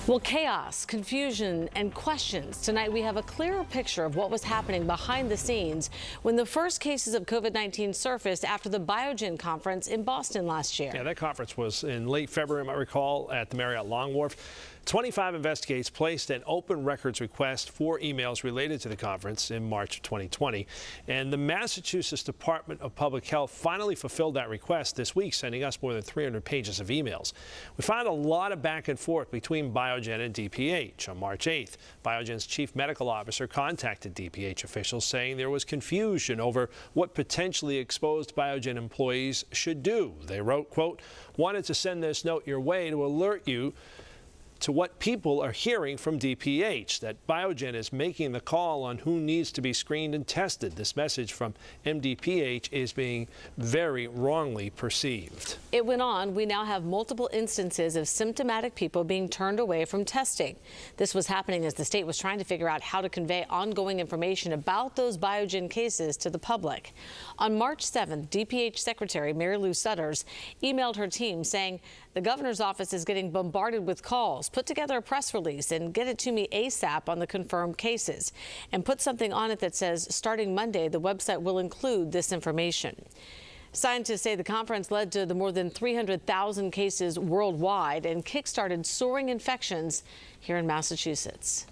Well, chaos, confusion, and questions. Tonight, we have a clearer picture of what was happening behind the scenes when the first cases of COVID-19 surfaced after the Biogen conference in Boston last year. Yeah, that conference was in late February, I recall, at the Marriott Long Wharf. 25 investigators placed an open records request for emails related to the conference in March of 2020. And the Massachusetts Department of Public Health finally fulfilled that request this week, sending us more than 300 pages of emails. We found a lot of back and forth between Biogen and DPH. On March 8th, Biogen's chief medical officer contacted DPH officials saying there was confusion over what potentially exposed Biogen employees should do. They wrote, quote, "Wanted to send this note your way to alert you to what people are hearing from DPH, that Biogen is making the call on who needs to be screened and tested. This message from MDPH is being very wrongly perceived." It went on. We now have multiple instances of symptomatic people being turned away from testing. This was happening as the state was trying to figure out how to convey ongoing information about those Biogen cases to the public. On March 7th, DPH Secretary Mary Lou Sutters emailed her team saying the governor's office is getting bombarded with calls. Put together a press release and get it to me ASAP on the confirmed cases, and put something on it that says starting Monday, the website will include this information. Scientists say the conference led to the more than 300,000 cases worldwide and kick-started soaring infections here in Massachusetts.